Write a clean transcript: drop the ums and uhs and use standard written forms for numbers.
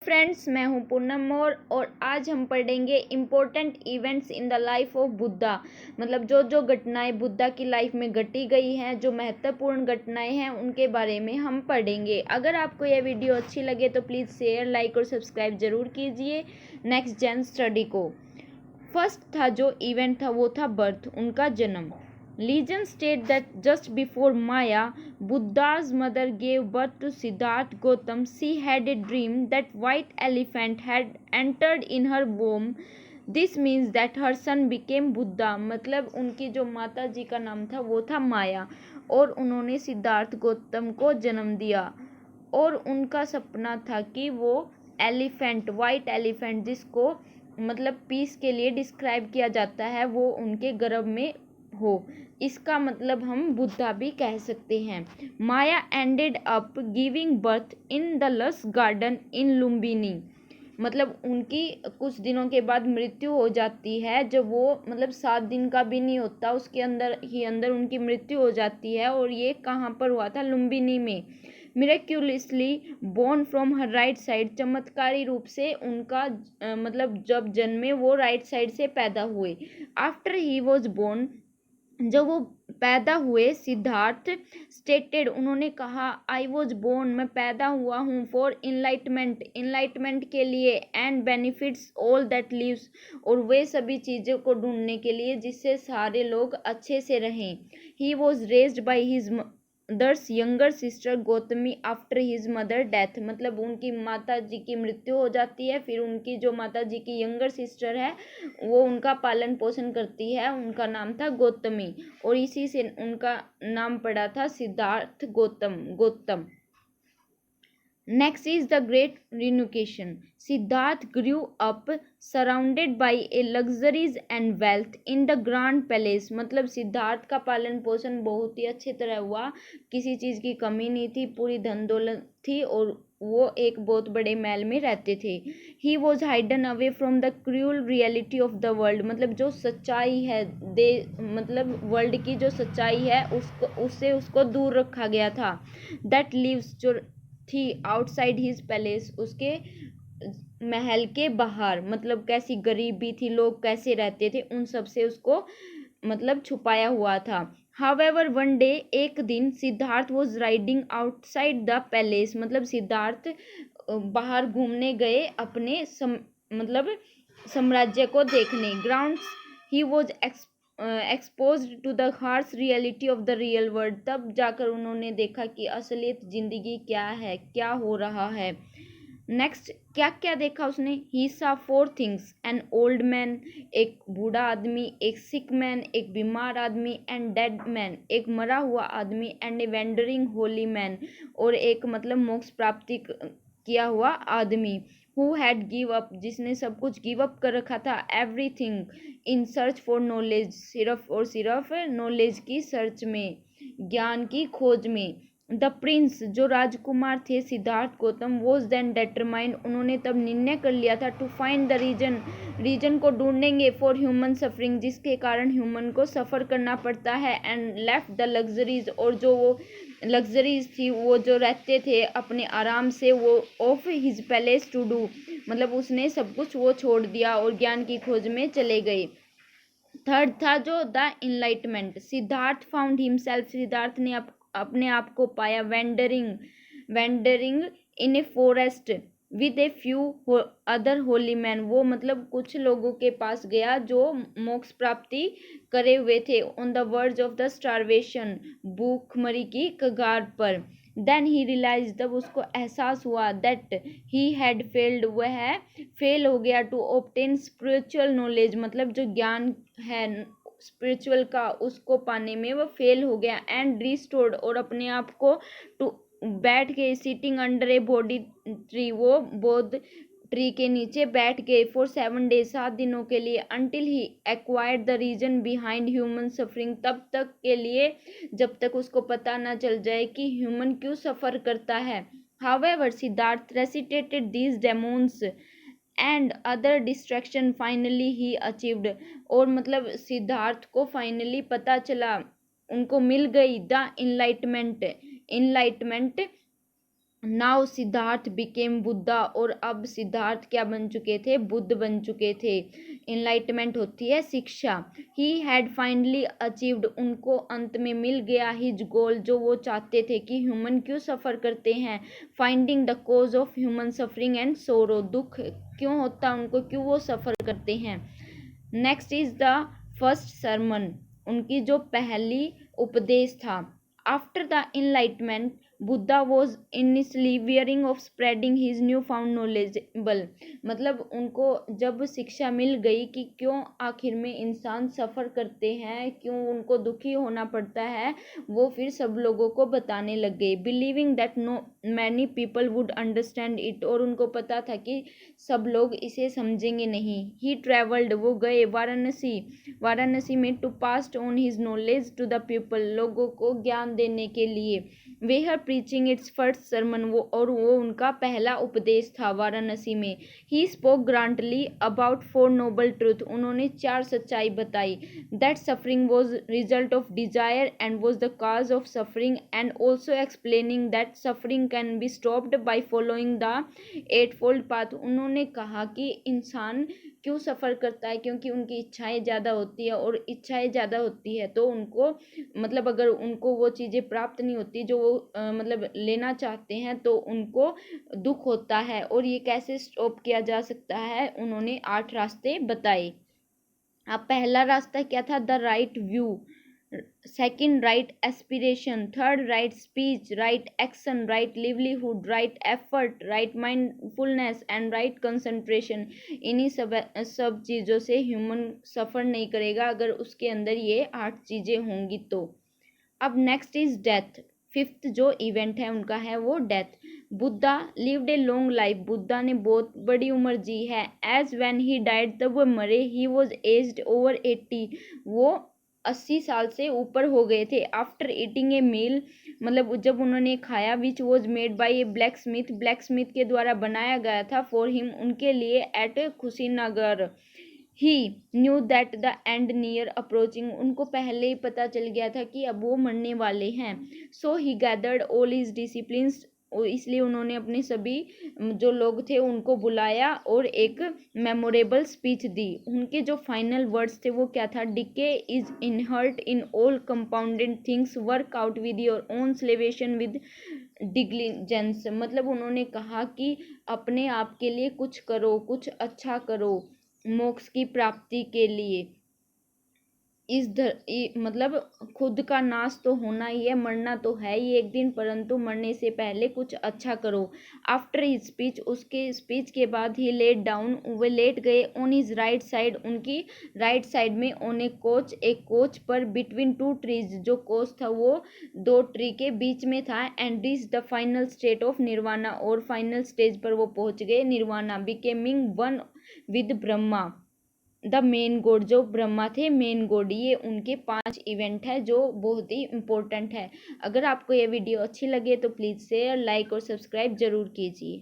Friends, मैं हूं पूनम मौर्य और आज हम पढ़ेंगे important events in the life of Buddha. मतलब जो घटनाएं बुद्धा की लाइफ में घटी गई हैं, जो महत्वपूर्ण घटनाएं हैं, उनके बारे में हम पढ़ेंगे। अगर आपको यह वीडियो अच्छी लगे तो प्लीज़ शेयर, लाइक और सब्सक्राइब जरूर कीजिए नेक्स्ट जेन स्टडी को। फर्स्ट था जो इवेंट था वो था बर्थ, उनका जन्म। Legends state that just before Maya, Buddha's mother gave birth to Siddhartha Gautam, she had a dream that white elephant had entered in her womb. This means that her son became Buddha. मतलब उनकी जो माता जी का नाम था वो था माया और उन्होंने सिद्धार्थ गौतम को जन्म दिया और उनका सपना था कि वो एलिफेंट, वाइट एलिफेंट, जिसको मतलब पीस के लिए डिस्क्राइब किया जाता है, वो उनके गर्भ में हो। इसका मतलब हम बुद्धा भी कह सकते हैं। Maya ended up giving birth in the lush garden in Lumbini. मतलब उनकी कुछ दिनों के बाद मृत्यु हो जाती है। जब वो मतलब 7 दिन का भी नहीं होता उसके अंदर उनकी मृत्यु हो जाती है। और ये कहाँ पर हुआ था? लुम्बिनी में। Miraculously born from her right side, चमत्कारी रूप से उनका मतलब जब जन्मे वो राइट साइड से पैदा हुए। आफ्टर ही वॉज बोर्न, जब वो पैदा हुए, सिद्धार्थ स्टेटेड, उन्होंने कहा, आई वॉज बोर्न, मैं पैदा हुआ हूँ, फॉर इनलाइटमेंट के लिए, and benefits all that lives, और वे सभी चीज़ों को ढूंढने के लिए जिससे सारे लोग अच्छे से रहें। He was raised by his mother's younger sister Gautami after his mother death. मतलब उनकी माता जी की मृत्यु हो जाती है, फिर उनकी जो माता जी की यंगर सिस्टर है वो उनका पालन पोषण करती है। उनका नाम था गौतमी और इसी से उनका नाम पड़ा था Siddharth Gautam. Next is the Great Renunciation. Siddharth grew up surrounded by a luxuries and wealth in the grand palace. मतलब सिद्धार्थ का पालन पोषण बहुत ही अच्छे तरह हुआ, किसी चीज़ की कमी नहीं थी, पूरी धन दौलत थी और वो एक बहुत बड़े महल में रहते थे। He was hidden away from the cruel reality of the world. मतलब जो सच्चाई है मतलब वर्ल्ड की जो सच्चाई है उससे उसको दूर रखा गया था। That lives, जो थी आउटसाइड हिज पैलेस, उसके महल के बाहर। मतलब कैसी गरीबी थी, लोग कैसे रहते थे, उन सब से उसको मतलब छुपाया हुआ था। हाउएवर वन डे, एक दिन, Siddharth was riding outside the palace. मतलब सिद्धार्थ बाहर घूमने गए अपने मतलब साम्राज्य को देखने। Grounds he was expose to the harsh reality of the real world. तब जाकर उन्होंने देखा कि असलियत जिंदगी क्या है, क्या हो रहा है। नेक्स्ट क्या क्या देखा उसने? ही सा 4 थिंग्स, एन ओल्ड मैन, एक बूढ़ा आदमी, एक सिक मैन, एक बीमार आदमी, एंड डेड मैन, एक मरा हुआ आदमी, and A wandering Holi man, और एक मतलब मोक्ष प्राप्ति किया हुआ आदमी। हु हैड गिव अप, जिसने सब कुछ गिव अप कर रखा था, everything in search for knowledge, सिर्फ और सिर्फ नॉलेज की सर्च में, ज्ञान की खोज में। द प्रिंस, जो राजकुमार थे Siddhartha Gautam, was then determined, उन्होंने तब निर्णय कर लिया था, टू फाइंड द रीजन को ढूंढेंगे, फॉर ह्यूमन सफरिंग, जिसके कारण ह्यूमन को सफ़र करना पड़ता है, एंड लेफ्ट द लग्जरीज, और जो वो लग्जरीज थी, वो जो रहते थे अपने आराम से, वो of his palace to do, मतलब उसने सब कुछ वो छोड़ दिया और ज्ञान की खोज में चले गए। थर्ड था जो the enlightenment. Siddharth found himself, Siddharth ने अपने आप को पाया, wandering in a forest with a few other Holi man. वो मतलब कुछ लोगों के पास गया जो मोक्ष प्राप्ति करे हुए थे। On the verge of the starvation, भूखमरी की कगार पर। देन ही रियलाइज, जब उसको एहसास हुआ, दैट ही हैड फेल्ड, वह फेल हो गया, टू ऑब्टेन स्पिरिचुअल नॉलेज, मतलब जो ज्ञान है स्पिरिचुअल का उसको पाने में वो फेल हो गया। एंड रिस्टोर्ड, और अपने आप को टू बैठ के, सिटिंग अंडर ए बोधि ट्री, वो बोध ट्री के नीचे बैठ गए, फॉर 7 डेज, 7 दिनों के लिए, until he acquired the reason behind human suffering, तब तक के लिए जब तक उसको पता ना चल जाए कि ह्यूमन क्यों सफ़र करता है। However Siddhartha resisted these demons and other distraction, finally he achieved, और मतलब सिद्धार्थ को फाइनली पता चला, उनको मिल गई the enlightenment. Now Siddharth became Buddha, और अब सिद्धार्थ क्या बन चुके थे, बुद्ध बन चुके थे। इनलाइटमेंट होती है शिक्षा। ही हैड फाइनली अचीव्ड, उनको अंत में मिल गया हिज गोल, जो वो चाहते थे कि ह्यूमन क्यों सफ़र करते हैं। Finding the cause of human suffering and sorrow, दुख क्यों होता है उनको, क्यों वो सफ़र करते हैं। Next is the first sermon, उनकी जो पहली उपदेश था। After the enlightenment Buddha was initially wearing of spreading his new found knowledgeable, मतलब उनको जब शिक्षा मिल गई कि क्यों आखिर में इंसान सफ़र करते हैं, क्यों उनको दुखी होना पड़ता है, वो फिर सब लोगों को बताने लग गए। Believing that know many people would understand it, और उनको पता था कि सब लोग इसे समझेंगे नहीं। ही ट्रेवल्ड, वो गए वाराणसी में to passed on his knowledge to the people, लोगों को ज्ञान देने के लिए। वे हर प्रीचिंग इट्स फर्स्ट सरमन, वो उनका पहला उपदेश था वाराणसी में। He spoke grandly about 4 noble truth, उन्होंने 4 सच्चाई बताई। That suffering was result of desire and was the cause of suffering, and also explaining that suffering can be stopped by following the 8 fold path. उन्होंने कहा कि इंसान क्यों suffer करता है, क्योंकि उनकी इच्छाएं ज़्यादा होती है, और इच्छाएं ज़्यादा होती है तो उनको मतलब अगर उनको वो चीज़ें प्राप्त नहीं होती जो वो मतलब लेना चाहते हैं, तो उनको दुख होता है। और ये कैसे स्टॉप किया जा सकता है, उन्होंने 8 रास्ते बताए। अब पहला रास्ता क्या था, the right view. Second, right aspiration. Third, right speech, right action, right livelihood, right effort, right mindfulness and right concentration. इन्हीं सब चीज़ों से ह्यूमन सफ़र नहीं करेगा अगर उसके अंदर ये 8 चीज़ें होंगी तो। अब नेक्स्ट इज डेथ। फिफ्थ जो इवेंट है उनका है वो death. Buddha lived a long life, Buddha ने बहुत बड़ी उम्र जी है। एज व्हेन ही डाइड, तब वो मरे, ही वॉज एज्ड ओवर 80, वो 80 साल से ऊपर हो गए थे। आफ्टर ईटिंग ए मील, मतलब जब उन्होंने खाया, which was made by a blacksmith के द्वारा बनाया गया था, फॉर हिम, उनके लिए, at Kushinagar. He knew that the end near approaching, उनको पहले ही पता चल गया था कि अब वो मरने वाले हैं। सो ही गैदर्ड ऑल हिज डिसिप्लिन्स, इसलिए उन्होंने अपने सभी जो लोग थे उनको बुलाया और एक मेमोरेबल स्पीच दी। उनके जो फाइनल वर्ड्स थे वो क्या था, decay is inherent in all compounded things, work out with your own salvation with diligence, मतलब उन्होंने कहा कि अपने आप के लिए कुछ करो, कुछ अच्छा करो मोक्ष की प्राप्ति के लिए। मतलब खुद का नाश तो होना ही है, मरना तो है ही एक दिन, परंतु मरने से पहले कुछ अच्छा करो। आफ्टर हिज स्पीच, उसके स्पीच के बाद ही लेट डाउन, वे लेट गए ऑन हिज राइट साइड, उनकी राइट साइड में, ऑन ए कोच, एक कोच पर, बिटवीन 2 ट्रीज, जो कोच था वो 2 ट्री के बीच में था। And reach the final state of nirvana, और फाइनल स्टेज पर वो पहुंच गए nirvana. Becoming one with Brahma the main god, जो ब्रह्मा थे मेन गॉड। ये उनके 5 इवेंट है जो बहुत ही इम्पोर्टेंट है। अगर आपको ये वीडियो अच्छी लगे तो प्लीज़ शेयर, लाइक और सब्सक्राइब जरूर कीजिए।